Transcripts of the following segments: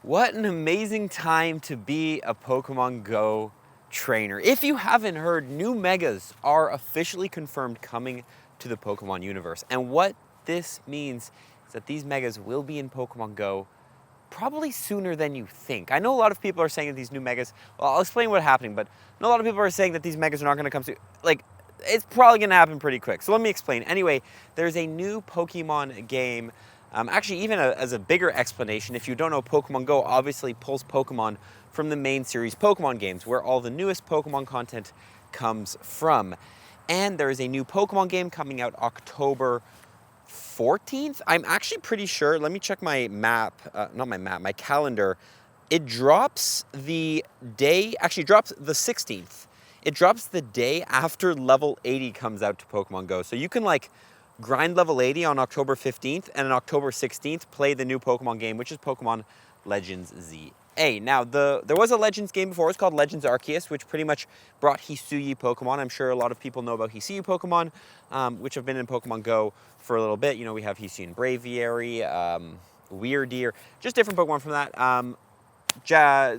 What an amazing time to be a Pokemon Go trainer. If you haven't heard, new Megas are officially confirmed coming to the Pokemon universe. And what this means is that these Megas will be in Pokemon Go probably sooner than you think. I know a lot of people are saying that these new Megas, well, I'll explain what's happening, but I know a lot of people are saying that these Megas are not going to come soon. It's probably going to happen pretty quick. So let me explain. Anyway, there's a new Pokemon game. Actually, even as a bigger explanation, if you don't know, Pokemon Go obviously pulls Pokemon from the main series Pokemon games, where all the newest Pokemon content comes from. And there is a new Pokemon game coming out October 14th. I'm actually pretty sure. Let me check my map, my calendar. It drops the day, actually drops the 16th. It drops the day after level 80 comes out to Pokemon Go. So you can grind level 80 on October 15th, and on October 16th, play the new Pokemon game, which is Pokemon Legends ZA. Now, there was a Legends game before. It's called Legends Arceus, which pretty much brought Hisuian Pokemon. I'm sure a lot of people know about Hisuian Pokemon, which have been in Pokemon Go for a little bit. You know, we have Hisuian Braviary, Weirdeer, just different Pokemon from that.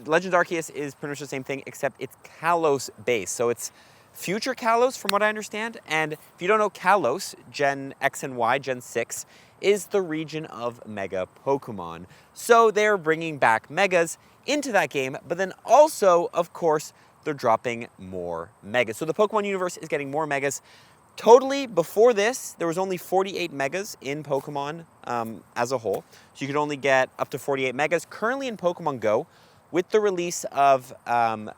Legends Arceus is pretty much the same thing, except it's Kalos based. So it's future Kalos, from what I understand. And if you don't know, Kalos, Gen X and Y, Gen 6, is the region of Mega Pokemon. So they're bringing back Megas into that game, but then also, of course, they're dropping more Megas. So the Pokemon universe is getting more Megas. Totally, before this, there was only 48 Megas in Pokemon as a whole. So you could only get up to 48 Megas. Currently in Pokemon Go, with the release of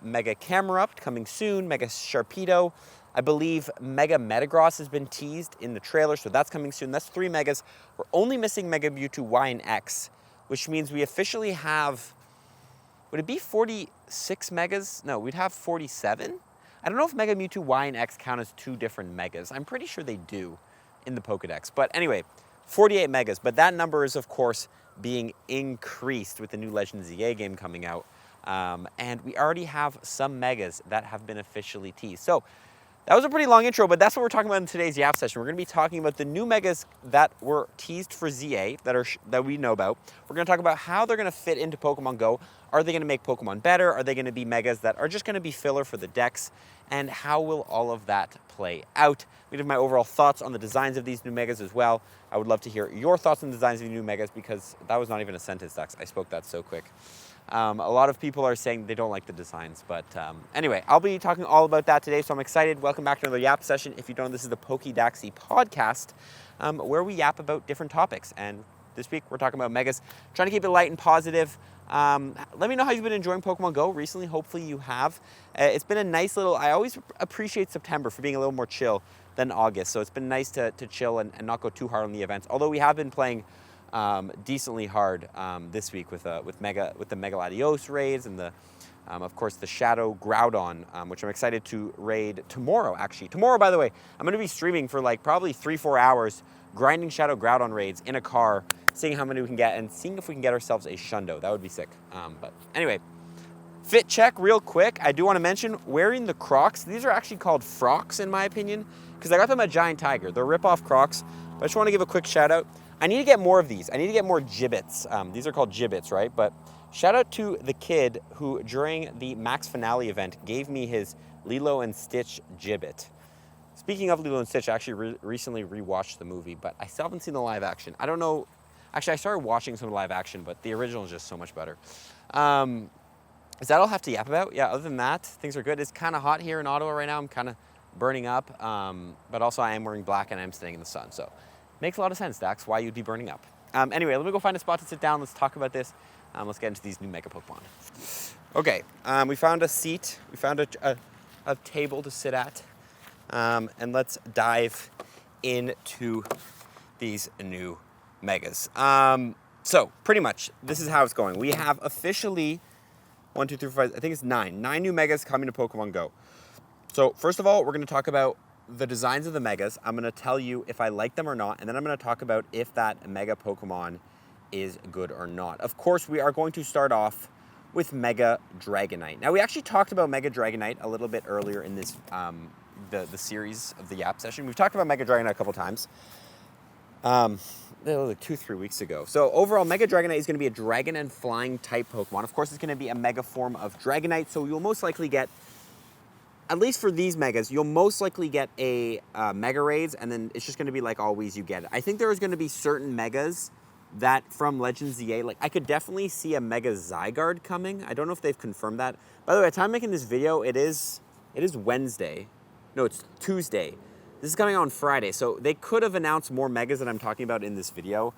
Mega Camerupt coming soon, Mega Sharpedo, I believe Mega Metagross has been teased in the trailer, so that's coming soon. That's 3 Megas. We're only missing Mega Mewtwo Y and X, which means we officially have, would it be 46 Megas? No, we'd have 47? I don't know if Mega Mewtwo Y and X count as 2 different Megas. I'm pretty sure they do in the Pokedex. But anyway, 48 Megas. But that number is, of course, being increased with the new Legends ZA game coming out. And we already have some Megas that have been officially teased. So that was a pretty long intro, but that's what we're talking about in today's YAP session. We're going to be talking about the new Megas that were teased for ZA that we know about. We're going to talk about how they're going to fit into Pokemon Go. Are they going to make Pokemon better? Are they going to be Megas that are just going to be filler for the decks? And how will all of that play out? We have my overall thoughts on the designs of these new Megas as well. I would love to hear your thoughts on the designs of the new Megas, because that was not even a sentence, Dax. I spoke that so quick. A lot of people are saying they don't like the designs, but anyway, I'll be talking all about that today, so I'm excited. Welcome back to another YAP session. If you don't know, this is the Pokédaxy podcast, where we yap about different topics. And this week, we're talking about Megas, trying to keep it light and positive. Let me know how you've been enjoying Pokemon Go recently. Hopefully you have. It's been a nice little, I always appreciate September for being a little more chill than August, so it's been nice to chill and not go too hard on the events, although we have been playing decently hard this week with the Mega Latios raids and of course the Shadow Groudon, which I'm excited to raid tomorrow. Actually, tomorrow, by the way, I'm going to be streaming for probably 3-4 hours, grinding Shadow Groudon raids in a car, seeing how many we can get and seeing if we can get ourselves a Shundo. That would be sick. But anyway, fit check real quick. I do want to mention wearing the Crocs. These are actually called Frocks in my opinion, because I got them at Giant Tiger. They're rip-off Crocs. But I just want to give a quick shout out. I need to get more of these. I need to get more Gibbets. These are called Gibbets, right? But shout out to the kid who, during the Max Finale event, gave me his Lilo and Stitch Gibbet. Speaking of Lilo and Stitch, I actually recently rewatched the movie, but I still haven't seen the live action. I don't know. Actually, I started watching some live action, but the original is just so much better. Is that all I have to yap about? Yeah, other than that, things are good. It's kind of hot here in Ottawa right now. I'm kind of burning up, but also I am wearing black and I'm staying in the sun, so makes a lot of sense, Dax, why you'd be burning up. Anyway, let me go find a spot to sit down. Let's talk about this. Let's get into these new Mega Pokemon. Okay, we found a seat. We found a table to sit at, and let's dive into these new Megas. So pretty much, this is how it's going. We have officially 1, 2, 3, 4, 5, I think it's 9 new Megas coming to Pokemon Go. So first of all, we're going to talk about the designs of the Megas. I'm going to tell you if I like them or not, and then I'm going to talk about if that Mega Pokemon is good or not. Of course, we are going to start off with Mega Dragonite. Now, we actually talked about Mega Dragonite a little bit earlier in this the series of the YAP session. We've talked about Mega Dragonite a couple times. like 2-3 weeks ago. So overall, Mega Dragonite is going to be a dragon and flying type Pokemon. Of course, it's going to be a mega form of Dragonite, so you'll most likely get, at least for these megas, you'll most likely get a Mega Raids, and then it's just going to be like always you get it. I think there's going to be certain megas that from Legends ZA, like I could definitely see a Mega Zygarde coming. I don't know if they've confirmed that. By the way, at the time I'm making this video, it is Wednesday. No, it's Tuesday. This is coming on Friday, so they could have announced more megas that I'm talking about in this video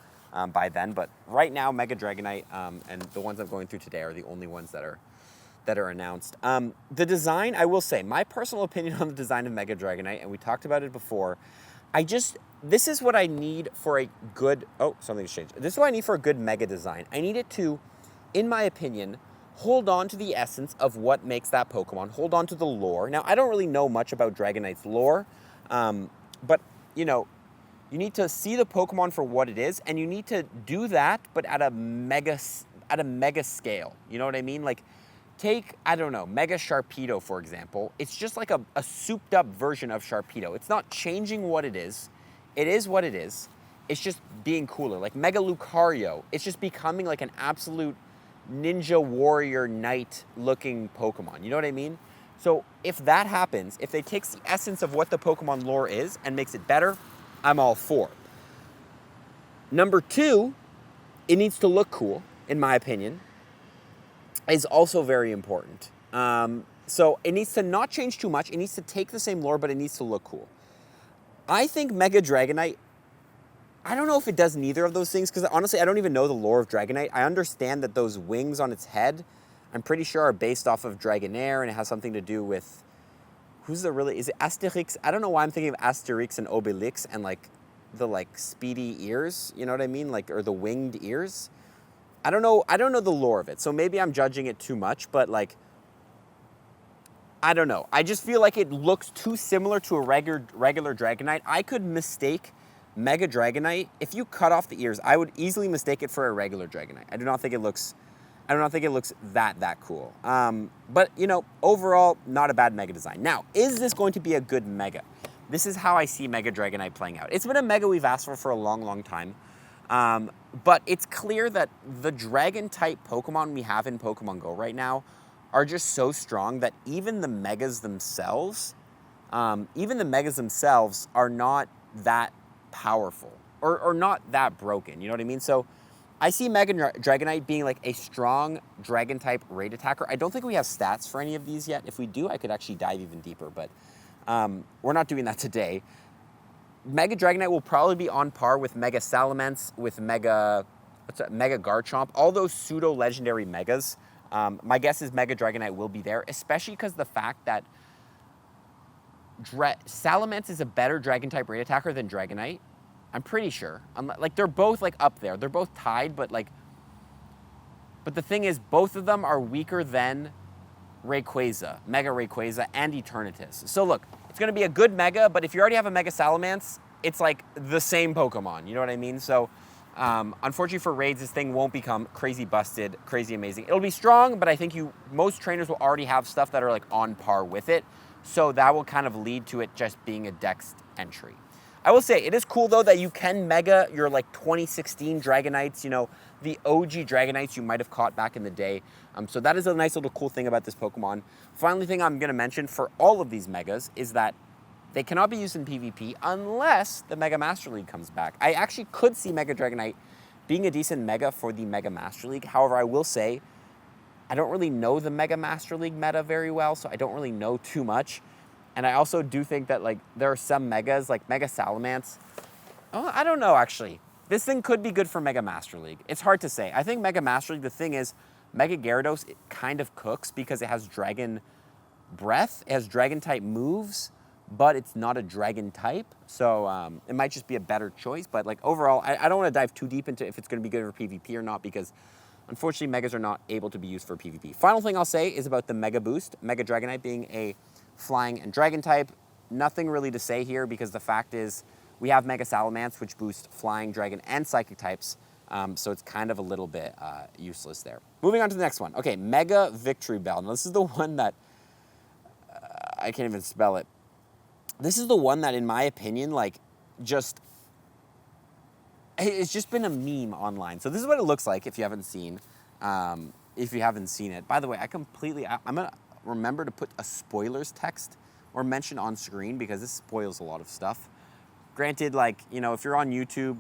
by then, but right now, Mega Dragonite and the ones I'm going through today are the only ones that are announced. The design, I will say, my personal opinion on the design of Mega Dragonite, and we talked about it before, this is what I need for a good, oh, something's changed. This is what I need for a good Mega design. I need it to, in my opinion, hold on to the essence of what makes that Pokemon, hold on to the lore. Now, I don't really know much about Dragonite's lore, but, you know, you need to see the Pokemon for what it is, and you need to do that, but at a mega scale. You know what I mean? Like, take, I don't know, Mega Sharpedo, for example. It's just like a souped-up version of Sharpedo. It's not changing what it is. It is what it is. It's just being cooler. Like Mega Lucario, it's just becoming like an absolute ninja warrior knight-looking Pokemon. You know what I mean? So if that happens, if they take the essence of what the Pokemon lore is and makes it better, I'm all for. Number two, it needs to look cool, in my opinion, is also very important. So it needs to not change too much. It needs to take the same lore, but it needs to look cool. I think Mega Dragonite, I don't know if it does neither of those things, because honestly, I don't even know the lore of Dragonite. I understand that those wings on its head, I'm pretty sure are based off of Dragonair, and it has something to do with, is it Asterix? I don't know why I'm thinking of Asterix and Obelix and like the like speedy ears, you know what I mean? Like, or the winged ears. I don't know the lore of it, so maybe I'm judging it too much, but like, I don't know. I just feel like it looks too similar to a regular Dragonite. I could mistake Mega Dragonite. If you cut off the ears, I would easily mistake it for a regular Dragonite. I do not think it looks that cool. But, you know, overall, not a bad Mega design. Now, is this going to be a good Mega? This is how I see Mega Dragonite playing out. It's been a Mega we've asked for a long, long time. But it's clear that the Dragon-type Pokemon we have in Pokemon GO right now are just so strong that even the Megas themselves are not that powerful or not that broken. You know what I mean? So I see Mega Dragonite being like a strong Dragon-type raid attacker. I don't think we have stats for any of these yet. If we do, I could actually dive even deeper, but we're not doing that today. Mega Dragonite will probably be on par with Mega Salamence, with Mega Garchomp, all those pseudo-legendary Megas. My guess is Mega Dragonite will be there, especially because the fact that Salamence is a better Dragon-type raid attacker than Dragonite. I'm pretty sure. Like, they're both like up there. They're both tied, but the thing is, both of them are weaker than Rayquaza, Mega Rayquaza, and Eternatus. So look, it's going to be a good Mega, but if you already have a Mega Salamence, it's like the same Pokemon. You know what I mean? So unfortunately for raids, this thing won't become crazy busted, crazy amazing. It'll be strong, but I think most trainers will already have stuff that are like on par with it. So that will kind of lead to it just being a Dex entry. I will say, it is cool, though, that you can Mega your, like, 2016 Dragonites, you know, the OG Dragonites you might have caught back in the day. So that is a nice little cool thing about this Pokemon. Finally thing I'm going to mention for all of these Megas is that they cannot be used in PvP unless the Mega Master League comes back. I actually could see Mega Dragonite being a decent Mega for the Mega Master League. However, I will say, I don't really know the Mega Master League meta very well, so I don't really know too much. And I also do think that, like, there are some Megas, like Mega Salamence. Oh, I don't know, actually. This thing could be good for Mega Master League. It's hard to say. I think Mega Master League, the thing is, Mega Gyarados, it kind of cooks because it has Dragon Breath. It has Dragon-type moves, but it's not a Dragon type. So it might just be a better choice. But, like, overall, I don't want to dive too deep into if it's going to be good for PvP or not because, unfortunately, Megas are not able to be used for PvP. Final thing I'll say is about the Mega Boost. Mega Dragonite being a flying and dragon type. Nothing really to say here because the fact is we have Mega Salamence, which boosts flying, dragon, and psychic types. So it's kind of a little bit useless there. Moving on to the next one. Okay, Mega Victory Bell. Now this is the one that I can't even spell it. This is the one that, in my opinion, like, just it's just been a meme online. So this is what it looks like if you haven't seen. It. By the way, I'm gonna remember to put a spoilers text or mention on screen because this spoils a lot of stuff. Granted, like, you know, if you're on YouTube,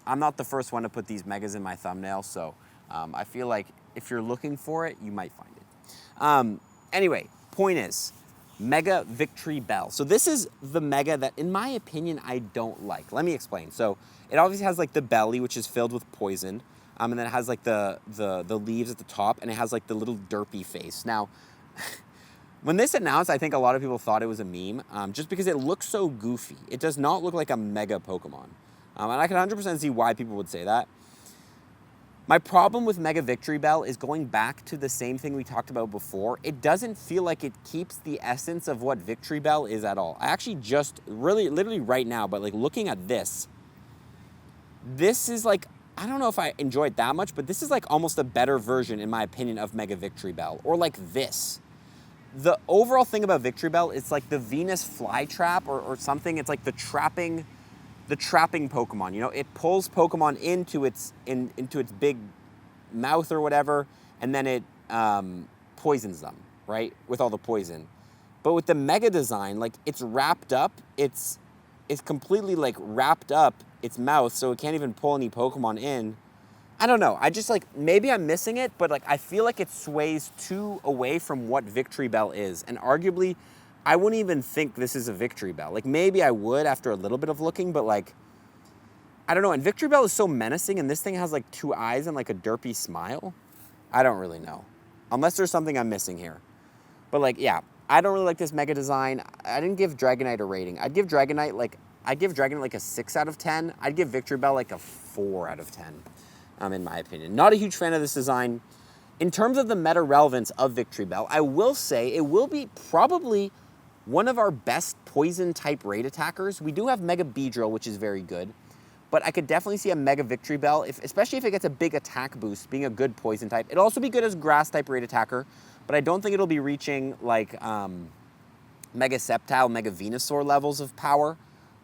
I'm not the first one to put these megas in my thumbnail, so I feel like if you're looking for it, you might find it. Anyway, point is, Mega Victory Bell. So this is the mega that, in my opinion, I don't like. Let me explain. So it obviously has like the belly, which is filled with poison, and then it has like the leaves at the top, and it has like the little derpy face. Now, when this announced, I think a lot of people thought it was a meme, just because it looks so goofy. It does not look like a mega Pokemon. And I can 100% see why people would say that. My problem with Mega Victory Bell is going back to the same thing we talked about before. It doesn't feel like it keeps the essence of what Victory Bell is at all. I actually just, literally right now, but like looking at this is like, I don't know if I enjoy it that much, but this is like almost a better version, in my opinion, of Mega Victory Bell. Or like this. The overall thing about Victory Bell, it's like the Venus flytrap or something. It's like the trapping Pokemon. You know, it pulls Pokemon into its big mouth or whatever, and then it poisons them, right, with all the poison. But with the Mega design, like, it's wrapped up. It's completely like wrapped up its mouth, so it can't even pull any Pokemon in. I don't know. I just, like, maybe I'm missing it, but like I feel like it sways too away from what Victory Bell is, and arguably, I wouldn't even think this is a Victory Bell. Like, maybe I would after a little bit of looking, but like, I don't know. And Victory Bell is so menacing, and this thing has like 2 eyes and like a derpy smile. I don't really know. Unless there's something I'm missing here. But like, yeah, I don't really like this Mega design. I didn't give Dragonite a rating. I'd give Dragonite like a 6 out of 10. I'd give Victory Bell like a 4 out of 10, in my opinion. Not a huge fan of this design. In terms of the meta relevance of Victory Bell, I will say it will be probably one of our best poison-type raid attackers. We do have Mega Beedrill, which is very good, but I could definitely see a Mega Victory Bell, especially if it gets a big attack boost, being a good poison type. It'll also be good as grass-type raid attacker, but I don't think it'll be reaching like Mega Sceptile, Mega Venusaur levels of power.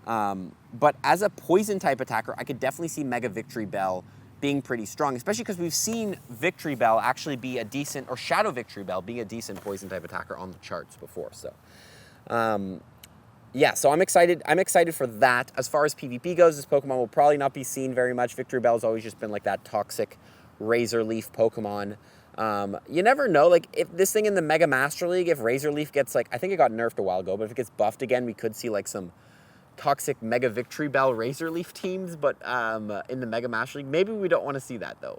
But as a poison-type attacker, I could definitely see Mega Victory Bell being pretty strong, especially because we've seen Victory Bell actually be a decent, or Shadow Victory Bell being a decent poison-type attacker on the charts before, so. Yeah, so I'm excited for that. As far as PvP goes, this Pokemon will probably not be seen very much. Victory Bell's always just been like that toxic Razor Leaf Pokemon. You never know, like, if this thing in the Mega Master League, if Razor Leaf gets, like, I think it got nerfed a while ago, but if it gets buffed again, we could see like some toxic Mega Victory Bell Razor Leaf teams, but in the Mega Master League, maybe we don't want to see that though.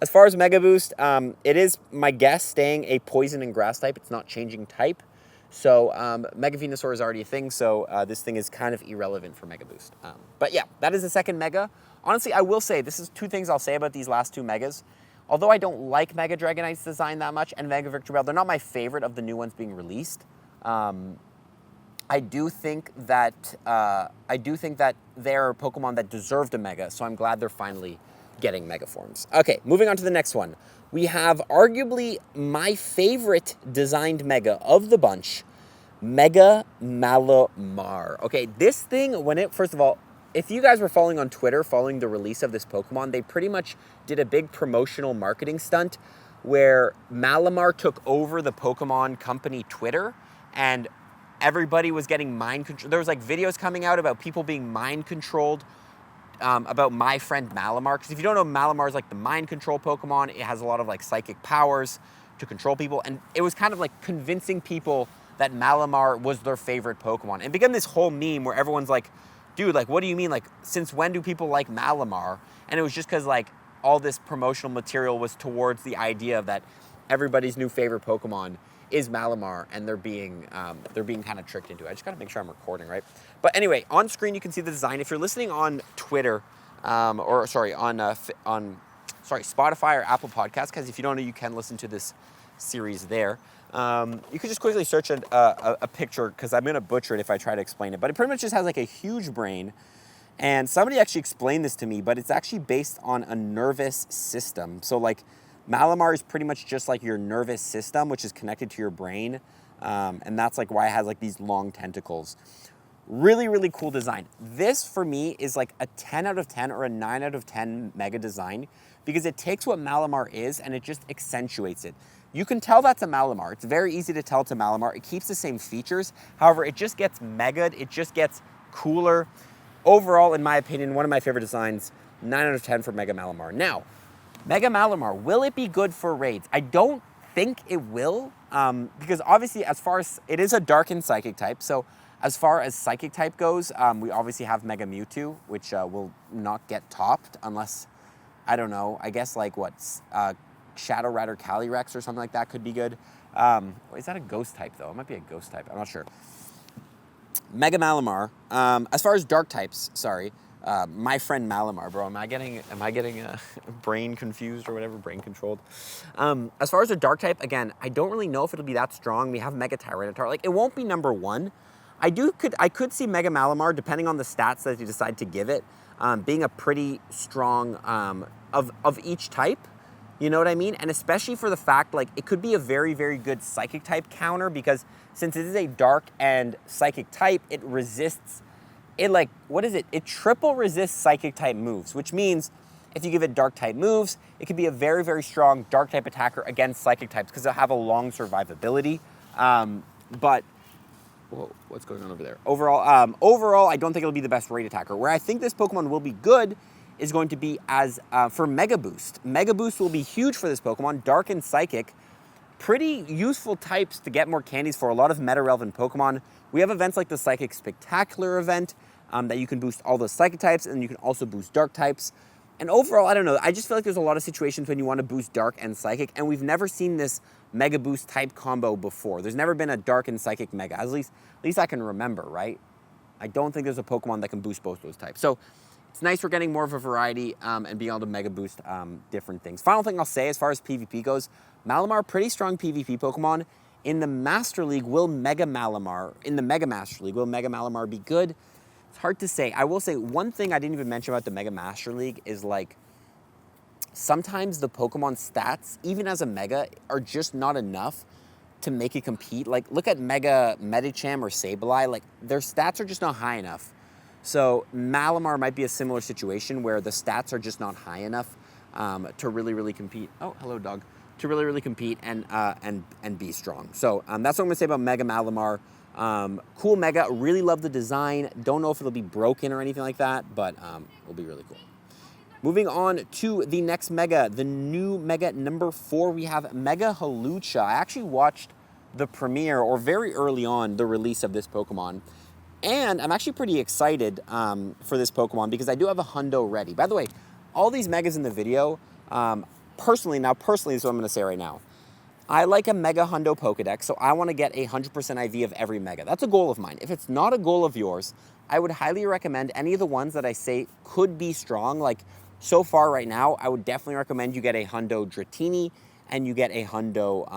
As far as Mega Boost, it is, my guess, staying a poison and grass type. It's not changing type. So Mega Venusaur is already a thing, so this thing is kind of irrelevant for Mega Boost. But yeah, that is the second Mega. Honestly, I will say, this is 2 things I'll say about these last 2 Megas. Although I don't like Mega Dragonite's design that much, and Mega Victory Bell, they're not my favorite of the new ones being released. I do think that they're Pokemon that deserved a Mega, so I'm glad they're finally getting Mega forms. Okay, moving on to the next one. We have arguably my favorite designed Mega of the bunch, Mega Malamar. Okay, this thing, first of all, if you guys were following on Twitter, following the release of this Pokemon, they pretty much did a big promotional marketing stunt where Malamar took over the Pokemon company Twitter, and everybody was getting mind control. There was like videos coming out about people being mind controlled, about my friend Malamar. Because if you don't know, Malamar is like the mind control Pokemon. It has a lot of like psychic powers to control people. And it was kind of like convincing people that Malamar was their favorite Pokemon. And it became this whole meme where everyone's like, dude, like, what do you mean? Like, since when do people like Malamar? And it was just because like all this promotional material was towards the idea of that everybody's new favorite Pokemon is Malamar, and they're being kind of tricked into it. I just gotta make sure I'm recording, right? But anyway, on screen you can see the design. If you're listening on Twitter, on Spotify or Apple Podcasts, because if you don't know, you can listen to this series there. You could just quickly search a picture, because I'm gonna butcher it if I try to explain it. But it pretty much just has like a huge brain, and somebody actually explained this to me, but it's actually based on a nervous system. So like, Malamar is pretty much just like your nervous system, which is connected to your brain. And that's like why it has like these long tentacles. Really, really cool design. This, for me, is like a 10 out of 10 or a 9 out of 10 mega design because it takes what Malamar is and it just accentuates it. You can tell that's a Malamar. It's very easy to tell it's a Malamar. It keeps the same features. However, it just gets mega'd. It just gets cooler. Overall, in my opinion, one of my favorite designs, 9 out of 10 for Mega Malamar. Now, Mega Malamar, will it be good for raids? I don't think it will, because obviously as far as, it is a Dark and Psychic type, so as far as Psychic type goes, we obviously have Mega Mewtwo, which will not get topped unless, I don't know, I guess like what, Shadow Rider Calyrex or something like that could be good. Is that a Ghost type though? It might be a Ghost type, I'm not sure. Mega Malamar, as far as Dark types, sorry, my friend Malamar, bro, am I getting brain confused or whatever, brain controlled? As far as a Dark type, again, I don't really know if it'll be that strong. We have Mega Tyranitar, like it won't be number one. I could see Mega Malamar, depending on the stats that you decide to give it, being a pretty strong of each type. You know what I mean? And especially for the fact, like, it could be a very, very good Psychic type counter because since it is a Dark and Psychic type, it resists, it triple resists Psychic type moves, which means if you give it Dark type moves, it could be a very, very strong Dark type attacker against Psychic types because they'll have a long survivability. But whoa, what's going on over there? Overall, I don't think it'll be the best raid attacker. Where I think this Pokemon will be good is going to be as for Mega Boost. Mega Boost will be huge for this Pokemon. Dark and Psychic, pretty useful types to get more candies for a lot of meta-relevant Pokemon. We have events like the Psychic Spectacular event that you can boost all the Psychic types, and you can also boost Dark types. And overall, I don't know, I just feel like there's a lot of situations when you want to boost Dark and Psychic, and we've never seen this Mega Boost type combo before. There's never been a Dark and Psychic Mega, at least I can remember, right? I don't think there's a Pokemon that can boost both those types. So it's nice we're getting more of a variety and being able to Mega Boost different things. Final thing I'll say as far as PvP goes, Malamar, pretty strong PvP Pokemon. In the Master League, will Mega Malamar be good? It's hard to say. I will say one thing I didn't even mention about the Mega Master League is like, sometimes the Pokemon stats, even as a Mega, are just not enough to make it compete. Like, look at Mega Medicham or Sableye, like, their stats are just not high enough. So Malamar might be a similar situation where the stats are just not high enough to really, really compete. Oh, hello, dog. To really, really compete and be strong. So that's what I'm gonna say about Mega Malamar. Cool Mega, really love the design. Don't know if it'll be broken or anything like that, but it'll be really cool. Moving on to the next Mega, the new Mega number 4, we have Mega Hawlucha. I actually watched the premiere, or very early on, the release of this Pokemon. And I'm actually pretty excited for this Pokemon because I do have a hundo ready. By the way, all these Megas in the video, personally, this is what I'm gonna say right now. I like a Mega Hundo Pokedex, so I want to get a 100% IV of every Mega. That's a goal of mine. If it's not a goal of yours, I would highly recommend any of the ones that I say could be strong. Like, so far right now, I would definitely recommend you get a Hundo Dratini and you get a Hundo,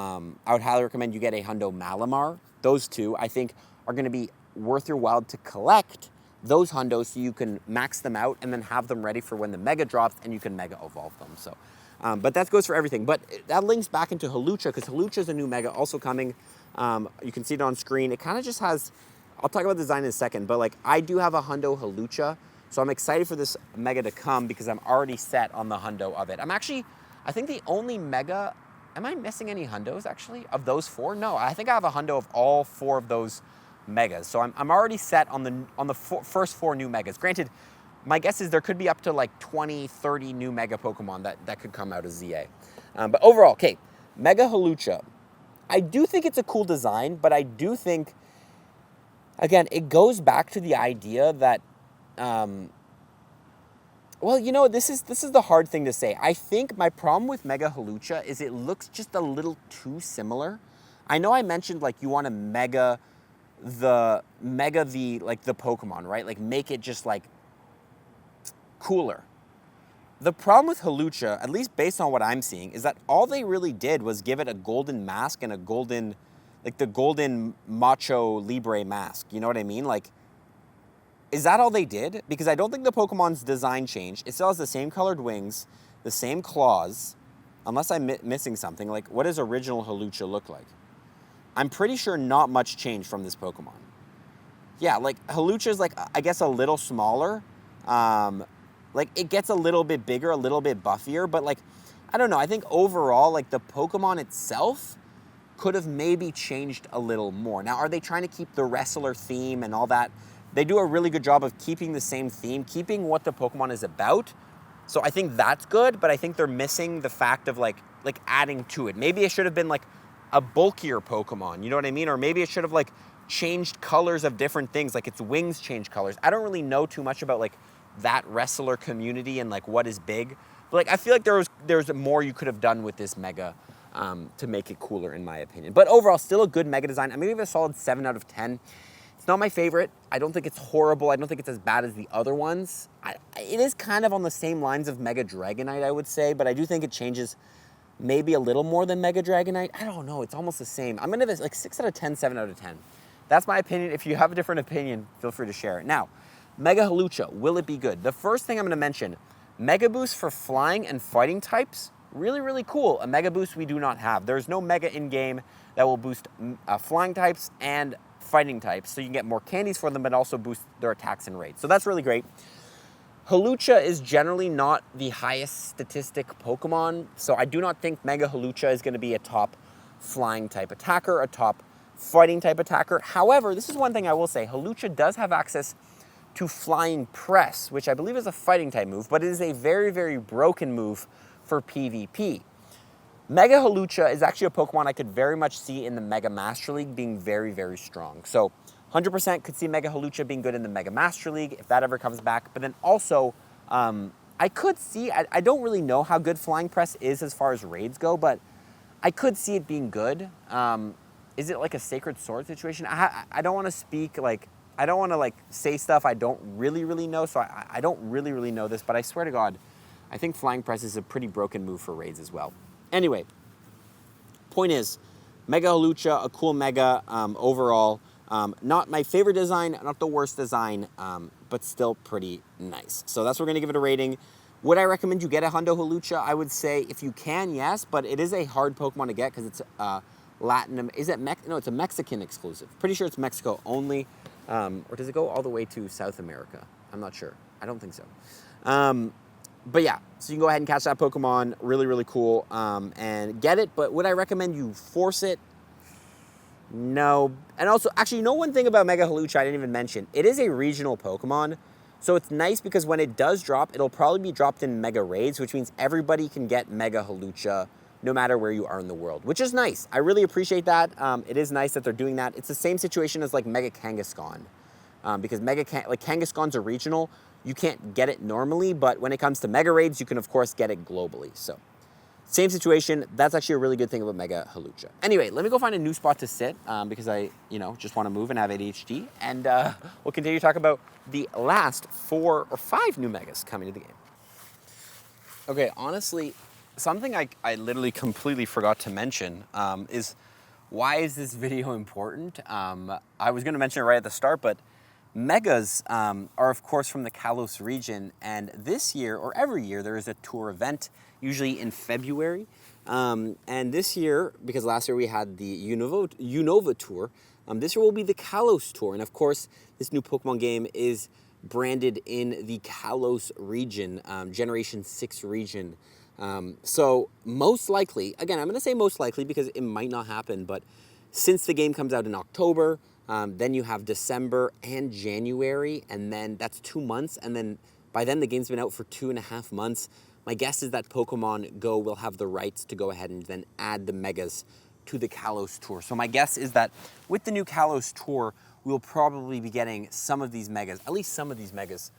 I would highly recommend you get a Hundo Malamar. Those two, I think, are going to be worth your while to collect those Hundos so you can max them out and then have them ready for when the Mega drops and you can Mega Evolve them. So. But that goes for everything. But that links back into Hawlucha because Hawlucha is a new Mega also coming. You can see it on screen. It kind of just has, I'll talk about the design in a second, but like I do have a Hundo Hawlucha, so I'm excited for this Mega to come because I'm already set on the Hundo of it. I think the only Mega, am I missing any Hundos actually of those 4? No, I think I have a Hundo of all 4 of those Megas. So I'm already set on the first 4 new Megas. Granted, my guess is there could be up to like 20, 30 new Mega Pokemon that could come out of ZA. But overall, okay, Mega Hawlucha. I do think it's a cool design, but I do think, again, it goes back to the idea that, well, you know, this is the hard thing to say. I think my problem with Mega Hawlucha is it looks just a little too similar. I know I mentioned like you want to Mega the Pokemon, right? Like make it just like cooler. The problem with Hawlucha, at least based on what I'm seeing, is that all they really did was give it a golden mask and a golden, like the golden Macho Libre mask. You know what I mean? Like, is that all they did? Because I don't think the Pokemon's design changed. It still has the same colored wings, the same claws, unless I'm missing something. Like, what does original Hawlucha look like? I'm pretty sure not much changed from this Pokemon. yeah, like Hawlucha's like, I guess a little smaller. Like it gets a little bit bigger, a little bit buffier, but like, I don't know. I think overall, like the Pokemon itself could have maybe changed a little more. Now, are they trying to keep the wrestler theme and all that? They do a really good job of keeping the same theme, keeping what the Pokemon is about. So I think that's good, but I think they're missing the fact of like adding to it. Maybe it should have been like a bulkier Pokemon, you know what I mean? Or maybe it should have like changed colors of different things, like its wings change colors. I don't really know too much about like that wrestler community and like what is big. But like I feel like there's more you could have done with this Mega to make it cooler, in my opinion. But overall, still a good Mega design. I'm gonna give it a solid 7 out of 10. It's not my favorite. I don't think it's horrible. I don't think it's as bad as the other ones. It is kind of on the same lines of Mega Dragonite, I would say, but I do think it changes maybe a little more than Mega Dragonite. I don't know. It's almost the same. I'm gonna give it like 6 out of 10, 7 out of 10. That's my opinion. If you have a different opinion, feel free to share it. Now, Mega Hawlucha, will it be good? The first thing I'm gonna mention, Mega Boost for flying and fighting types, really, really cool. A Mega Boost we do not have. There's no Mega in-game that will boost flying types and fighting types, so you can get more candies for them, but also boost their attacks and rates. So that's really great. Hawlucha is generally not the highest statistic Pokemon, so I do not think Mega Hawlucha is gonna be a top flying type attacker, a top fighting type attacker. However, this is one thing I will say, Hawlucha does have access to Flying Press, which I believe is a fighting type move, but it is a very, very broken move for PvP. Mega Hawlucha is actually a Pokemon I could very much see in the Mega Master League being very, very strong. So 100% could see Mega Hawlucha being good in the Mega Master League if that ever comes back. But then also, I could see, I don't really know how good Flying Press is as far as raids go, but I could see it being good. Is it like a Sacred Sword situation? I don't want to speak like, I don't want to like say stuff I don't really know, so I don't really know this, but I swear to God, I think Flying Press is a pretty broken move for raids as well. Anyway, point is, Mega Hawlucha, a cool Mega overall. Not my favorite design, not the worst design, but still pretty nice. So that's what we're going to give it a rating. Would I recommend you get a Hundo Hawlucha? I would say if you can, yes, but it is a hard Pokemon to get because it's Latin. Is it no? It's a Mexican exclusive. Pretty sure it's Mexico only. Or does it go all the way to South America? I'm not sure. I don't think so. But yeah, so you can go ahead and catch that Pokemon. Really, really cool. And get it. But would I recommend you force it? No. And also, actually, you know one thing about Mega Hawlucha I didn't even mention? It is a regional Pokemon. So it's nice because when it does drop, it'll probably be dropped in Mega Raids, which means everybody can get Mega Hawlucha no matter where you are in the world, which is nice. I really appreciate that. It is nice that they're doing that. It's the same situation as like Mega Kangaskhan. Because Kangaskhan's a regional, you can't get it normally, but when it comes to Mega Raids, you can of course get it globally. So, same situation. That's actually a really good thing about Mega Hawlucha. Anyway, let me go find a new spot to sit because I, just want to move and have ADHD, and we'll continue to talk about the last 4 or 5 new Megas coming to the game. Okay, honestly, something I literally completely forgot to mention is why is this video important? I was going to mention it right at the start, but Megas are, of course, from the Kalos region, and this year, or every year, there is a tour event, usually in February. And this year, because last year we had the Unova tour, this year will be the Kalos tour. And of course, this new Pokemon game is branded in the Kalos region, Generation 6 region. So most likely, again, I'm going to say most likely because it might not happen, but since the game comes out in October, then you have December and January, and then that's 2 months, and then by then the game's been out for 2.5 months. My guess is that Pokemon GO will have the rights to go ahead and then add the Megas to the Kalos tour. So my guess is that with the new Kalos tour, we'll probably be getting some of these Megas, at least some of these Megas,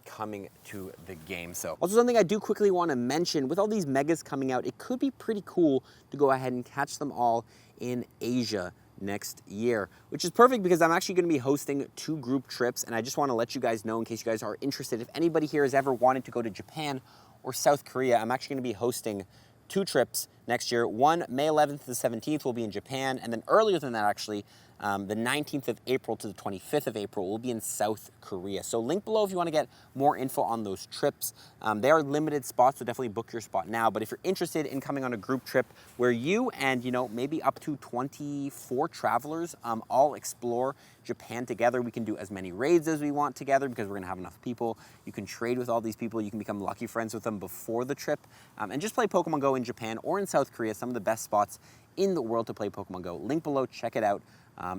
coming to the game. So also something I do quickly want to mention, with all these Megas coming out, it could be pretty cool to go ahead and catch them all in Asia next year, which is perfect because I'm actually going to be hosting 2 group trips, and I just want to let you guys know in case you guys are interested. If anybody here has ever wanted to go to Japan or South Korea, I'm actually going to be hosting 2 trips next year. One, May 11th to the 17th, will be in Japan, and then earlier than that, actually, the 19th of April to the 25th of April will be in South Korea. So link below if you want to get more info on those trips. They are limited spots, so definitely book your spot now. But if you're interested in coming on a group trip where you and, maybe up to 24 travelers all explore Japan together, we can do as many raids as we want together because we're going to have enough people. You can trade with all these people. You can become lucky friends with them before the trip. And just play Pokemon Go in Japan or in South Korea, some of the best spots in the world to play Pokemon Go. Link below, check it out.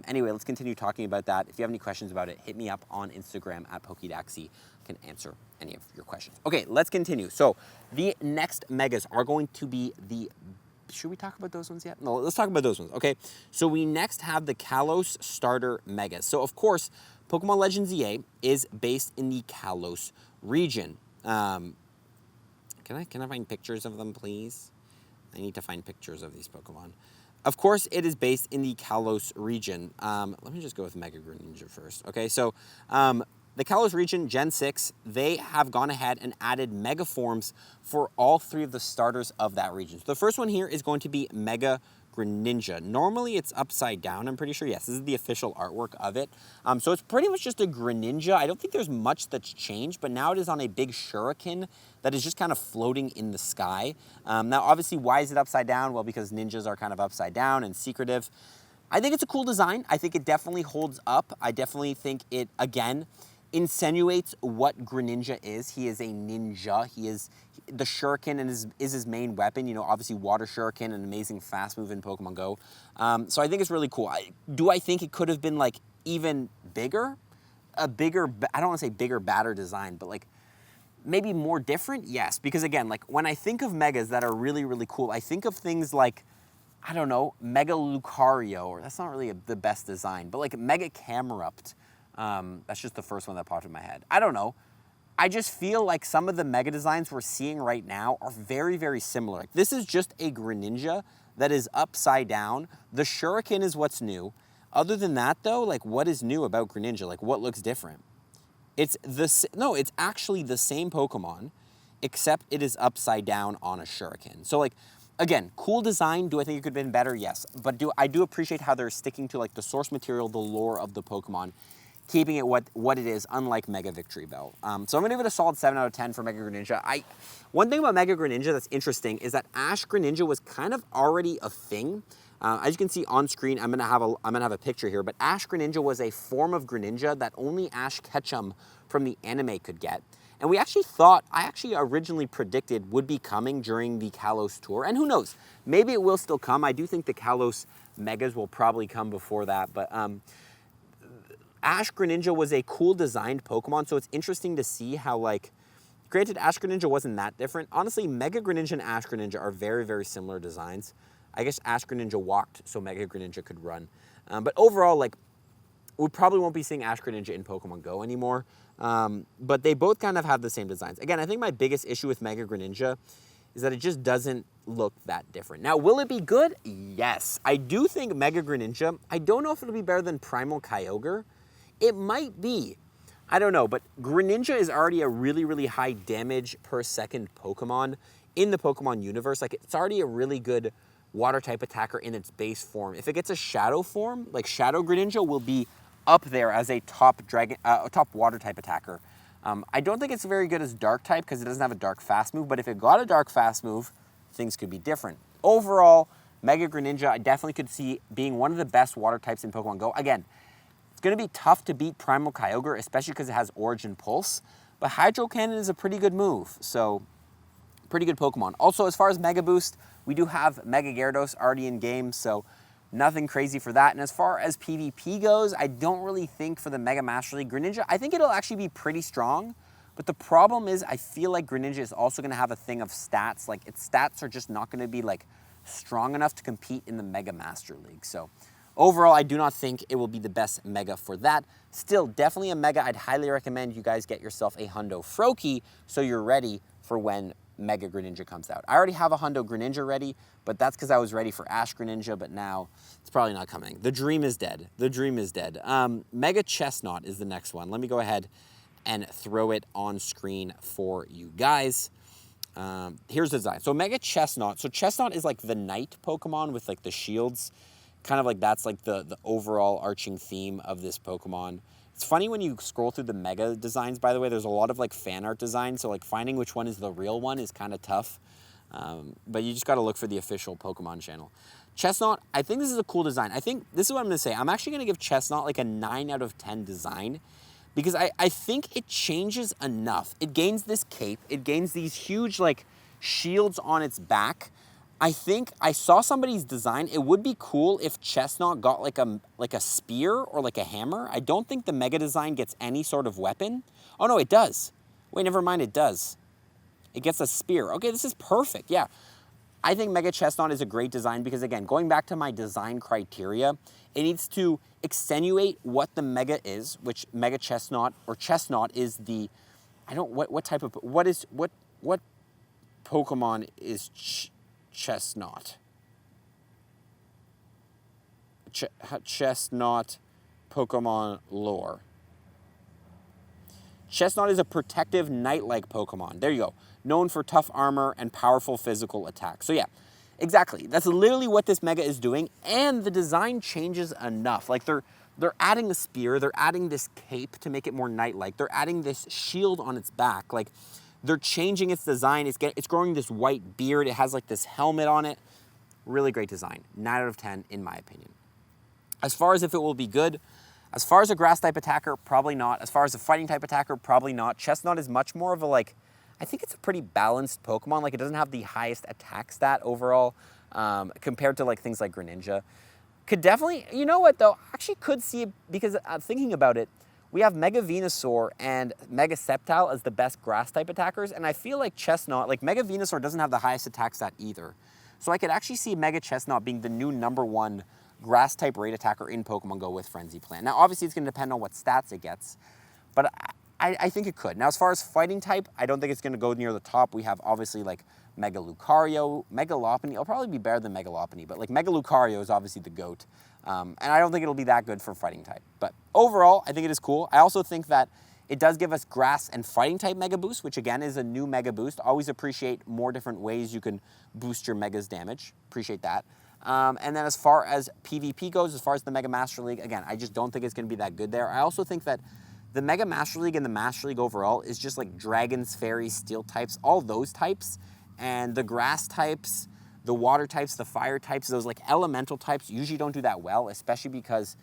Anyway, let's continue talking about that. If you have any questions about it, hit me up on Instagram at Pokedaxi. I can answer any of your questions. Okay, let's continue. So the next megas are going to be the... Should we talk about those ones yet? No, let's talk about those ones, okay? So we next have the Kalos Starter Megas. So of course, Pokemon Legends EA is based in the Kalos region. Can I find pictures of them, please? I need to find pictures of these Pokemon. Of course, it is based in the Kalos region. Let me just go with Mega Greninja first. Okay, so the Kalos region, Gen 6, they have gone ahead and added Mega forms for all 3 of the starters of that region. So the first one here is going to be Mega Greninja. Normally it's upside down, I'm pretty sure. Yes, this is the official artwork of it. So it's pretty much just a Greninja. I don't think there's much that's changed, but now it is on a big shuriken that is just kind of floating in the sky. Now, obviously, why is it upside down? Well, because ninjas are kind of upside down and secretive. I think it's a cool design. I think it definitely holds up. I definitely think it, again, insinuates what Greninja is. He is a ninja. He is the shuriken and is his main weapon. Obviously water shuriken, an amazing fast move in Pokemon Go. So I think it's really cool. Do I think it could have been like even bigger? I don't want to say bigger, badder design, but like maybe more different? Yes, because again, like when I think of megas that are really, really cool, I think of things like, I don't know, Mega Lucario, or that's not really the best design, but like Mega Camerupt. That's just the first one that popped in my head. I don't know. I just feel like some of the mega designs we're seeing right now are very, very similar. This is just a Greninja that is upside down. The Shuriken is what's new. Other than that, though, like what is new about Greninja? Like what looks different? It's actually the same Pokemon, except it is upside down on a Shuriken. So like, again, cool design. Do I think it could have been better? Yes. But I do appreciate how they're sticking to like the source material, the lore of the Pokemon, keeping it what it is, unlike Mega Victory Bell. So I'm going to give it a solid 7 out of 10 for Mega Greninja. One thing about Mega Greninja that's interesting is that Ash Greninja was kind of already a thing. As you can see on screen, I'm gonna have a picture here, but Ash Greninja was a form of Greninja that only Ash Ketchum from the anime could get. And I actually originally predicted would be coming during the Kalos tour, and who knows, maybe it will still come. I do think the Kalos Megas will probably come before that, but Ash Greninja was a cool designed Pokemon, so it's interesting to see how, like, granted, Ash Greninja wasn't that different. Honestly, Mega Greninja and Ash Greninja are very, very similar designs. I guess Ash Greninja walked so Mega Greninja could run. But overall, like, we probably won't be seeing Ash Greninja in Pokemon Go anymore. But they both kind of have the same designs. Again, I think my biggest issue with Mega Greninja is that it just doesn't look that different. Now, will it be good? Yes. I do think Mega Greninja, I don't know if it'll be better than Primal Kyogre. It might be. I don't know, but Greninja is already a really, really high damage per second Pokemon in the Pokemon universe. Like, it's already a really good water type attacker in its base form. If it gets a shadow form, like Shadow Greninja will be up there as a top water type attacker. I don't think it's very good as dark type because it doesn't have a dark fast move, but if it got a dark fast move, things could be different. Overall, Mega Greninja, I definitely could see being one of the best water types in Pokemon Go. Again, it's going to be tough to beat Primal Kyogre, especially because it has Origin Pulse, but Hydro Cannon is a pretty good move, so pretty good Pokemon. Also, as far as Mega Boost, we do have Mega Gyarados already in game, so nothing crazy for that. And as far as PvP goes, I don't really think for the Mega Master League Greninja, I think it'll actually be pretty strong, but the problem is I feel like Greninja is also going to have a thing of stats. Like, its stats are just not going to be like strong enough to compete in the Mega Master League. So overall, I do not think it will be the best Mega for that. Still, definitely a Mega. I'd highly recommend you guys get yourself a Hundo Froakie so you're ready for when Mega Greninja comes out. I already have a Hundo Greninja ready, but that's because I was ready for Ash Greninja, but now it's probably not coming. The dream is dead. The dream is dead. Mega Chestnut is the next one. Let me go ahead and throw it on screen for you guys. Here's the design. So Mega Chestnut. So Chestnut is like the knight Pokemon with like the shields. Kind of like that's like the overall arching theme of this Pokemon. It's funny when you scroll through the Mega designs, by the way, there's a lot of like fan art designs. So like finding which one is the real one is kind of tough. But you just got to look for the official Pokemon channel. Chestnut, I think this is a cool design. I think this is what I'm going to say. I'm actually going to give Chestnut like a 9 out of 10 design because I think it changes enough. It gains this cape. It gains these huge like shields on its back. I think I saw somebody's design. It would be cool if Chestnut got like a spear or like a hammer. I don't think the Mega design gets any sort of weapon. Oh no, it does. Wait, never mind, it does. It gets a spear. Okay, this is perfect, yeah. I think Mega Chestnut is a great design because, again, going back to my design criteria, it needs to extenuate what the Mega is, which Mega Chestnut or Chestnut is the, what Pokemon is Chestnut? Chestnut Pokemon lore. Chestnut is a protective knight-like Pokemon. There you go. Known for tough armor and powerful physical attacks. So yeah, exactly. That's literally what this Mega is doing, and the design changes enough. Like they're adding a spear, they're adding this cape to make it more knight-like. They're adding this shield on its back. Like they're changing its design. It's growing this white beard. It has like this helmet on it. Really great design. 9 out of 10 in my opinion. As far as if it will be good, as far as a grass type attacker, probably not. As far as a fighting type attacker, probably not. Chestnut is much more of a like, I think it's a pretty balanced Pokemon. Like it doesn't have the highest attack stat overall compared to like things like Greninja. Could definitely, you know what though, actually could see it because thinking about it, we have Mega Venusaur and Mega Sceptile as the best grass type attackers. And I feel like Chestnut, like Mega Venusaur doesn't have the highest attack stat either. So I could actually see Mega Chestnut being the new #1 grass type raid attacker in Pokemon Go with Frenzy Plant. Now, obviously, it's going to depend on what stats it gets, but I think it could. Now, as far as fighting type, I don't think it's going to go near the top. We have obviously like Mega Lucario, Mega Lopunny. It'll probably be better than Mega Lopunny, but like Mega Lucario is obviously the GOAT. And I don't think it'll be that good for fighting type. But overall, I think it is cool. I also think that it does give us grass and fighting type Mega Boost, which again is a new Mega Boost. Always appreciate more different ways you can boost your Mega's damage. Appreciate that. And then as far as PvP goes, as far as the Mega Master League, again, I just don't think it's going to be that good there. I also think that the Mega Master League and the Master League overall is just like Dragons, Fairies, Steel types, all those types. And the grass types, the water types, the fire types, those like elemental types usually don't do that well, especially because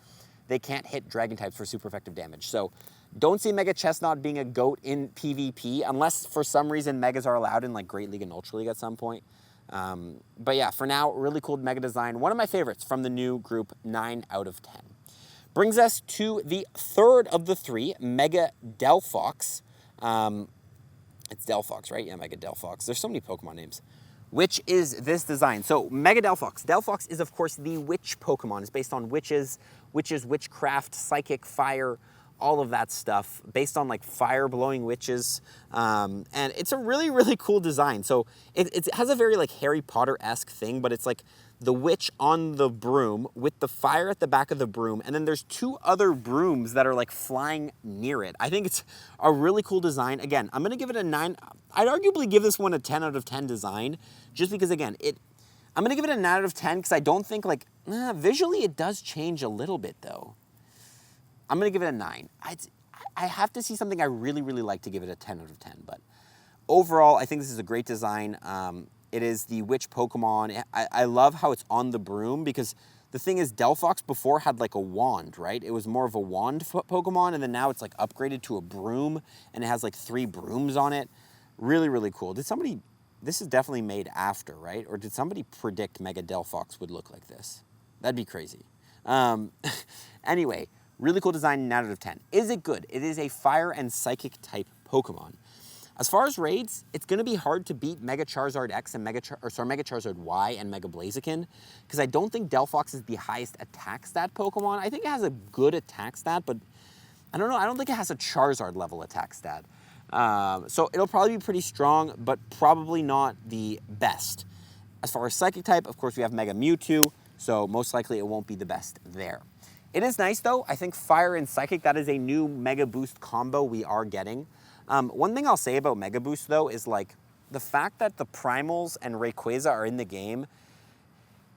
they can't hit Dragon types for super effective damage. So don't see Mega Chestnut being a GOAT in PvP unless for some reason Megas are allowed in like Great League and Ultra League at some point. But yeah, for now, really cool Mega design. One of my favorites from the new group, 9 out of 10. Brings us to the third of the three, Mega Delphox. It's Delphox, right? Yeah, Mega Delphox. There's so many Pokemon names. Which is this design. So Mega Delphox. Delphox is, of course, the witch Pokemon. It's based on witches, witchcraft, psychic, fire, all of that stuff, based on like fire-blowing witches. And it's a really, really cool design. So it has a very like Harry Potter-esque thing, but it's like the witch on the broom with the fire at the back of the broom. And then there's 2 other brooms that are like flying near it. I think it's a really cool design. Again, I'm going to give it a 9. I'd arguably give this one a 10 out of 10 design just because, again, I'm going to give it a 9 out of 10 because I don't think like, visually it does change a little bit though. I'm going to give it a 9. I have to see something I really, really like to give it a 10 out of 10. But overall, I think this is a great design. It is the witch Pokemon. I love how it's on the broom because the thing is Delphox before had like a wand, right? It was more of a wand Pokemon, and then now it's like upgraded to a broom, and it has like 3 brooms on it. Really, really cool. This is definitely made after, right? Or did somebody predict Mega Delphox would look like this? That'd be crazy. Anyway, really cool design, 9 out of 10. Is it good? It is a fire and psychic type Pokemon. As far as raids, it's going to be hard to beat Mega Charizard X and Mega Charizard Y and Mega Blaziken because I don't think Delphox is the highest attack stat Pokemon. I think it has a good attack stat, but I don't know. I don't think it has a Charizard level attack stat. So it'll probably be pretty strong, but probably not the best. As far as Psychic type, of course, we have Mega Mewtwo, so most likely it won't be the best there. It is nice, though. I think Fire and Psychic, that is a new Mega Boost combo we are getting. One thing I'll say about Mega Boost, though, is like, the fact that the Primals and Rayquaza are in the game,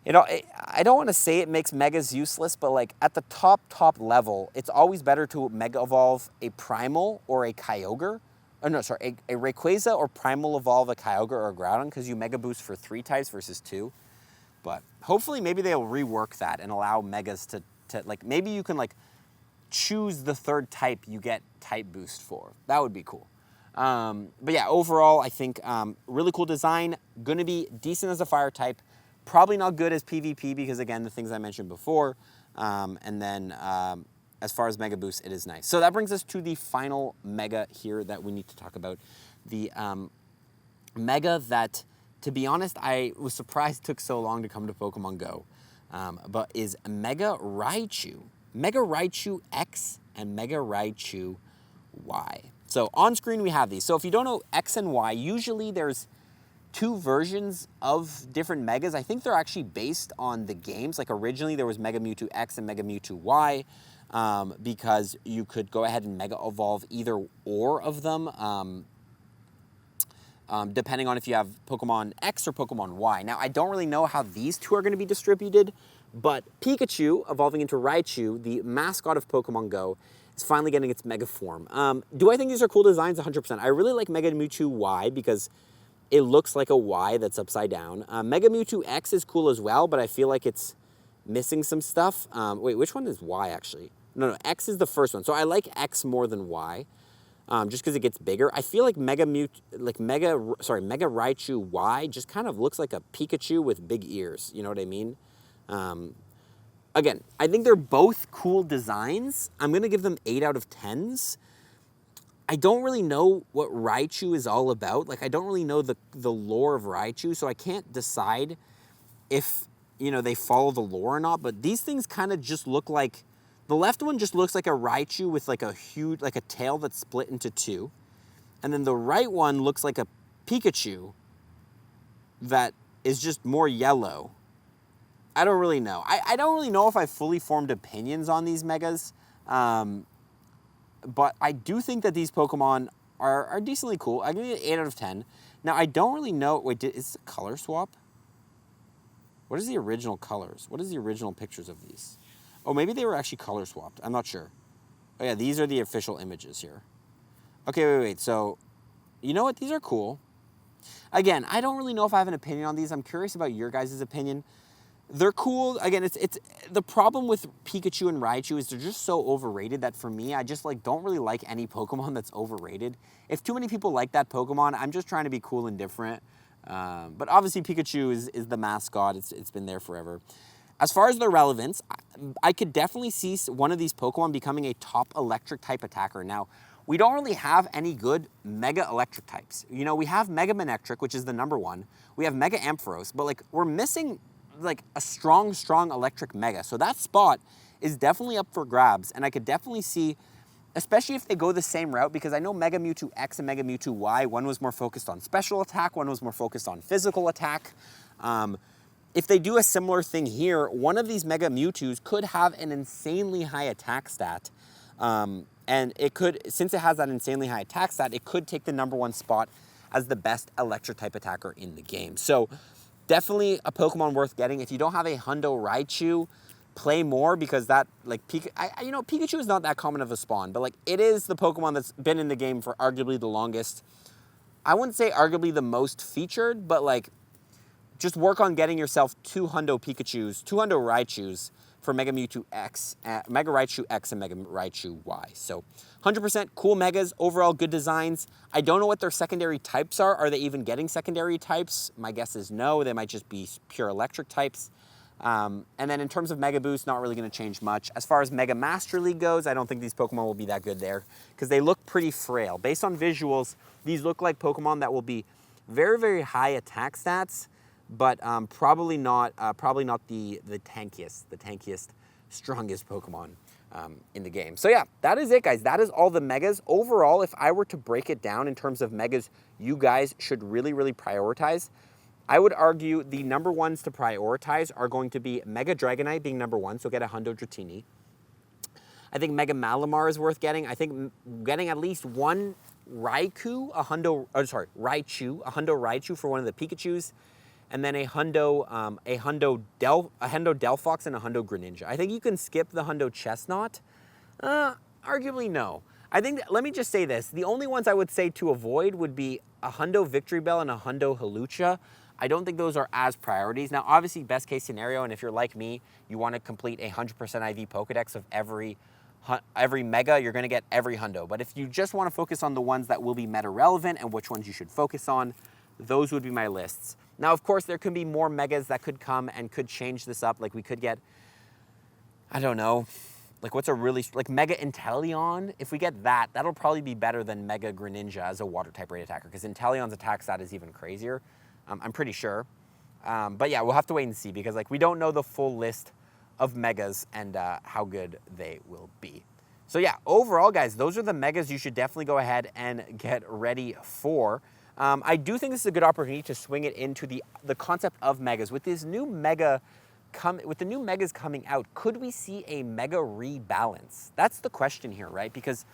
you know, I don't want to say it makes Megas useless, but like at the top level, it's always better to Mega Evolve a Primal or a Kyogre. Oh no, sorry, a Rayquaza or Primal Evolve a Kyogre or a Groudon, because you Mega Boost for 3 types versus 2. But hopefully maybe they'll rework that and allow Megas to like, maybe you can like choose the 3rd type you get type boost for. That would be cool. But yeah, overall, I think really cool design, gonna be decent as a fire type, probably not good as PvP because again, the things I mentioned before. And then as far as Mega Boost, it is nice. So that brings us to the final Mega here that we need to talk about. The Mega that, to be honest, I was surprised it took so long to come to Pokemon Go, but is Mega Raichu. Mega Raichu X and Mega Raichu Y. So on screen we have these. So if you don't know X and Y, usually there's 2 versions of different Megas. I think they're actually based on the games. Like originally there was Mega Mewtwo X and Mega Mewtwo Y, because you could go ahead and Mega Evolve either or of them, depending on if you have Pokemon X or Pokemon Y. Now, I don't really know how these 2 are going to be distributed, but Pikachu evolving into Raichu, the mascot of Pokemon Go, is finally getting its Mega form. Do I think these are cool designs? 100%. I really like Mega Mewtwo Y because it looks like a Y that's upside down. Mega Mewtwo X is cool as well, but I feel like it's missing some stuff. Wait, which one is Y actually? No, X is the first one. So I like X more than Y, just because it gets bigger. I feel like Mega Raichu Y just kind of looks like a Pikachu with big ears. You know what I mean? Again, I think they're both cool designs. I'm going to give them 8 out of 10s. I don't really know what Raichu is all about. Like, I don't really know the lore of Raichu, so I can't decide if, you know, they follow the lore or not. But these things kind of just look like, the left one just looks like a Raichu with like a huge, like a tail that's split into 2. And then the right one looks like a Pikachu that is just more yellow. I don't really know. I don't really know if I fully formed opinions on these Megas. But I do think that these Pokemon are decently cool. I give it 8 out of 10. Now, I don't really know. Wait, is it a color swap? What is the original colors? What is the original pictures of these? Oh, maybe they were actually color swapped. I'm not sure. Oh, yeah, these are the official images here. Okay, wait. So, you know what? These are cool. Again, I don't really know if I have an opinion on these. I'm curious about your guys' opinion. They're cool. Again, it's the problem with Pikachu and Raichu is they're just so overrated that for me, I just like don't really like any Pokemon that's overrated. If too many people like that Pokemon, I'm just trying to be cool and different. But obviously Pikachu is the mascot. It's been there forever. As far as their relevance, I could definitely see one of these Pokemon becoming a top electric type attacker. Now, we don't really have any good Mega Electric types. You know, we have Mega Manectric, which is the #1. We have Mega Ampharos, but like we're missing like a strong electric Mega. So that spot is definitely up for grabs, and I could definitely see, especially if they go the same route, because I know Mega Mewtwo X and Mega Mewtwo Y, one was more focused on special attack, one was more focused on physical attack. If they do a similar thing here, one of these Mega Mewtwo's could have an insanely high attack stat. And it could, since it has that insanely high attack stat, it could take the #1 spot as the best electric type attacker in the game. So definitely a Pokemon worth getting. If you don't have a Hundo Raichu, play more, because that, like, you know, Pikachu is not that common of a spawn, but like it is the Pokemon that's been in the game for arguably the longest. I wouldn't say arguably the most featured, but like, just work on getting yourself 2 Hundo Raichus for Mega Mewtwo X, Mega Raichu X and Mega Raichu Y. So 100% cool Megas, overall good designs. I don't know what their secondary types are. Are they even getting secondary types? My guess is no, they might just be pure electric types. And then in terms of Mega Boost, not really gonna change much. As far as Mega Master League goes, I don't think these Pokemon will be that good there, because they look pretty frail. Based on visuals, these look like Pokemon that will be very, very high attack stats, but probably not the tankiest, strongest Pokemon in the game. So yeah, that is it, guys. That is all the Megas. Overall, if I were to break it down in terms of Megas you guys should really, really prioritize, I would argue the #1s to prioritize are going to be Mega Dragonite being #1, so get a Hundo Dratini. I think Mega Malamar is worth getting. I think getting at least one Raichu, a Hundo Raichu for one of the Pikachus, and then a Hundo Delphox and a Hundo Greninja. I think you can skip the Hundo Chestnut. Arguably no. I think, let me just say this, the only ones I would say to avoid would be a Hundo Victory Bell and a Hundo Hawlucha. I don't think those are as priorities. Now, obviously, best case scenario, and if you're like me, you want to complete a 100% IV Pokedex of every Mega, you're going to get every Hundo. But if you just want to focus on the ones that will be meta relevant and which ones you should focus on, those would be my lists. Now, of course, there could be more Megas that could come and could change this up. Like we could get, I don't know, like what's a really, like Mega Inteleon. If we get that, that'll probably be better than Mega Greninja as a water type raid attacker, because Inteleon's attack stat is even crazier. I'm pretty sure. But yeah, we'll have to wait and see, because like we don't know the full list of Megas and how good they will be. So yeah, overall guys, those are the Megas you should definitely go ahead and get ready for. I do think this is a good opportunity to swing it into the concept of Megas. With this new Mega with the new Megas coming out, could we see a Mega rebalance? That's the question here, right? Because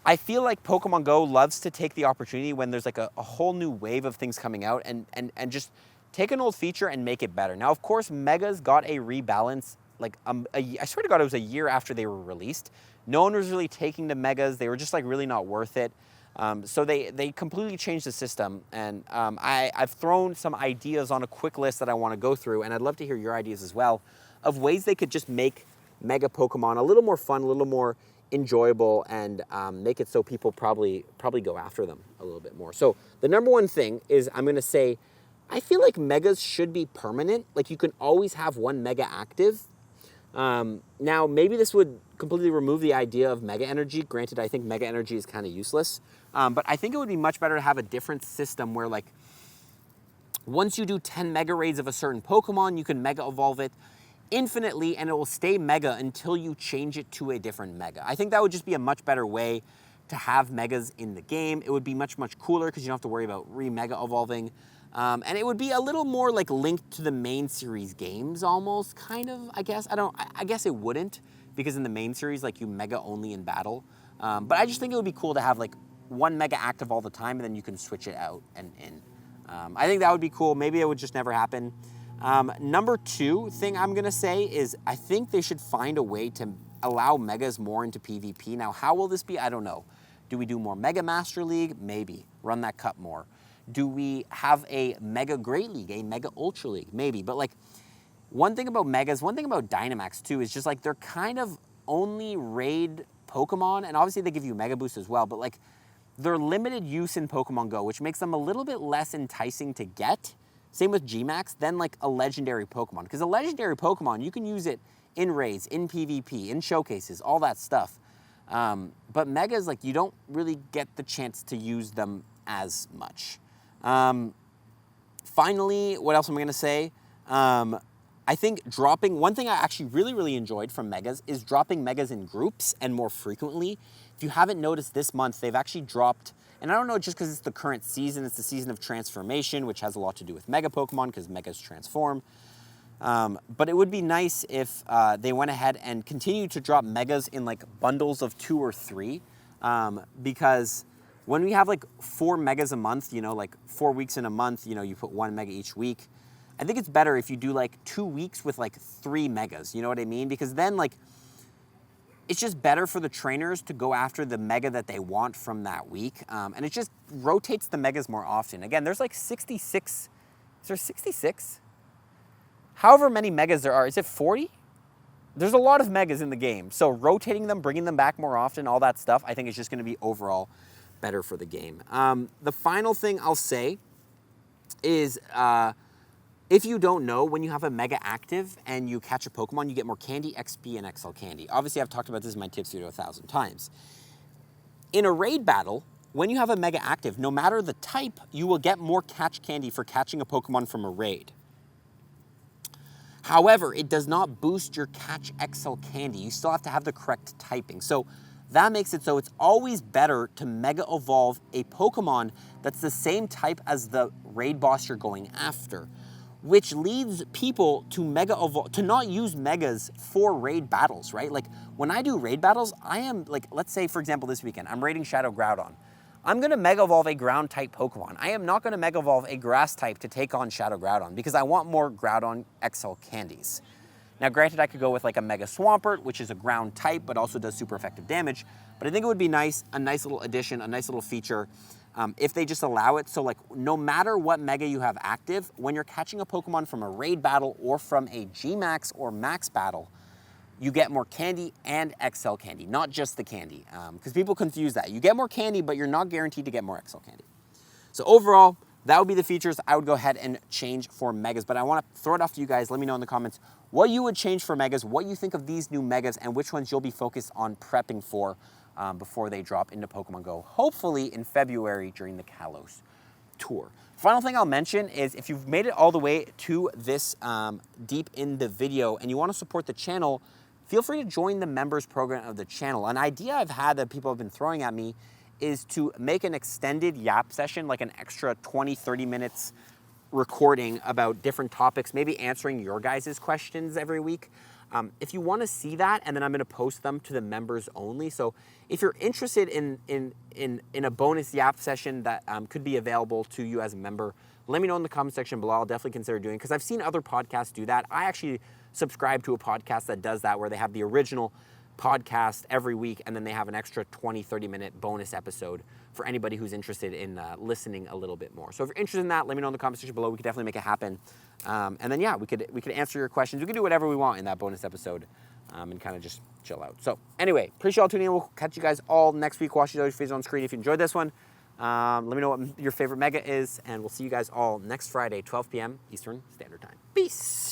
I feel like Pokemon Go loves to take the opportunity when there's like a whole new wave of things coming out and just take an old feature and make it better. Now, of course, Megas got a rebalance, like I swear to God, it was a year after they were released. No one was really taking the Megas. They were just like really not worth it. So they completely changed the system. And I've thrown some ideas on a quick list that I want to go through, and I'd love to hear your ideas as well, of ways they could just make Mega Pokemon a little more fun, a little more enjoyable, and make it so people probably go after them a little bit more. So the number one thing is, I'm going to say, I feel like Megas should be permanent. Like you can always have one Mega active. Now, maybe this would completely remove the idea of Mega Energy. Granted, I think Mega Energy is kind of useless. But I think it would be much better to have a different system where, like, once you do 10 Mega Raids of a certain Pokemon, you can Mega Evolve it infinitely, and it will stay Mega until you change it to a different Mega. I think that would just be a much better way to have Megas in the game. It would be much, much cooler because you don't have to worry about re-Mega Evolving. And it would be a little more like linked to the main series games almost, kind of, I guess. I guess it wouldn't, because in the main series, like, you Mega only in battle. But I just think it would be cool to have like one Mega active all the time, and then you can switch it out and in. I think that would be cool. Maybe it would just never happen. Number two thing I'm going to say is I think they should find a way to allow Megas more into PvP. Now, how will this be? I don't know. Do we do more Mega Master League? Maybe. Run that cup more. Do we have a Mega Great League, a Mega Ultra League? Maybe. But like, one thing about Megas, one thing about Dynamax too, is just like they're kind of only raid Pokemon, and obviously they give you Mega Boost as well, but like they're limited use in Pokemon Go, which makes them a little bit less enticing to get. Same with Gmax, than like a legendary Pokemon. Because a legendary Pokemon, you can use it in raids, in PvP, in showcases, all that stuff. But Megas, like, you don't really get the chance to use them as much. Finally, what else am I going to say? I think dropping, one thing I actually really, really enjoyed from Megas is dropping Megas in groups and more frequently. If you haven't noticed, this month, they've actually dropped, and I don't know, just because it's the current season, it's the season of transformation, which has a lot to do with Mega Pokemon, because Megas transform. But it would be nice if they went ahead and continued to drop Megas in like bundles of 2 or 3, because when we have like 4 Megas a month, you know, like 4 weeks in a month, you know, you put 1 Mega each week. I think it's better if you do like 2 weeks with like 3 Megas, you know what I mean? Because then like, it's just better for the trainers to go after the Mega that they want from that week. And it just rotates the Megas more often. Again, there's like 66, is there 66? However many Megas there are, is it 40? There's a lot of Megas in the game. So rotating them, bringing them back more often, all that stuff, I think is just gonna be overall better for the game. The final thing I'll say is, if you don't know, when you have a Mega active and you catch a Pokemon, you get more Candy, XP, and XL Candy. Obviously, I've talked about this in my tips video 1,000 times. In a raid battle, when you have a Mega active, no matter the type, you will get more catch candy for catching a Pokemon from a raid. However, it does not boost your catch XL Candy. You still have to have the correct typing. So that makes it so it's always better to Mega Evolve a Pokemon that's the same type as the raid boss you're going after, which leads people to to not use Megas for raid battles, right? Like, when I do raid battles, I am like, let's say, for example, this weekend, I'm raiding Shadow Groudon. I'm going to Mega Evolve a ground type Pokemon. I am not going to Mega Evolve a grass type to take on Shadow Groudon because I want more Groudon XL candies. Now granted, I could go with like a Mega Swampert, which is a ground type, but also does super effective damage. But I think it would be nice, a nice little addition, a nice little feature, if they just allow it. So like, no matter what Mega you have active, when you're catching a Pokemon from a raid battle or from a G-Max or Max battle, you get more candy and XL candy, not just the candy, because people confuse that. You get more candy, but you're not guaranteed to get more XL candy. So overall, that would be the features I would go ahead and change for Megas, but I want to throw it off to you guys. Let me know in the comments what you would change for Megas, what you think of these new Megas, and which ones you'll be focused on prepping for before they drop into Pokemon Go, hopefully in February during the Kalos tour. Final thing I'll mention is if you've made it all the way to this deep in the video and you want to support the channel, feel free to join the members program of the channel. An idea I've had that people have been throwing at me is to make an extended YAP session, like an extra 20, 30 minutes recording about different topics, maybe answering your guys' questions every week. If you want to see that, and then I'm going to post them to the members only. So if you're interested in a bonus YAP session that could be available to you as a member, let me know in the comment section below. I'll definitely consider doing it because I've seen other podcasts do that. I actually subscribe to a podcast that does that, where they have the original podcast every week and then they have an extra 20, 30-minute bonus episode for anybody who's interested in listening a little bit more. So if you're interested in that, let me know in the comment section below. We could definitely make it happen. And then, yeah, we could answer your questions. We could do whatever we want in that bonus episode and kind of just chill out. So anyway, appreciate y'all tuning in. We'll catch you guys all next week. Watch your faces on screen if you enjoyed this one. Let me know what your favorite Mega is, and we'll see you guys all next Friday, 12 p.m. Eastern Standard Time. Peace.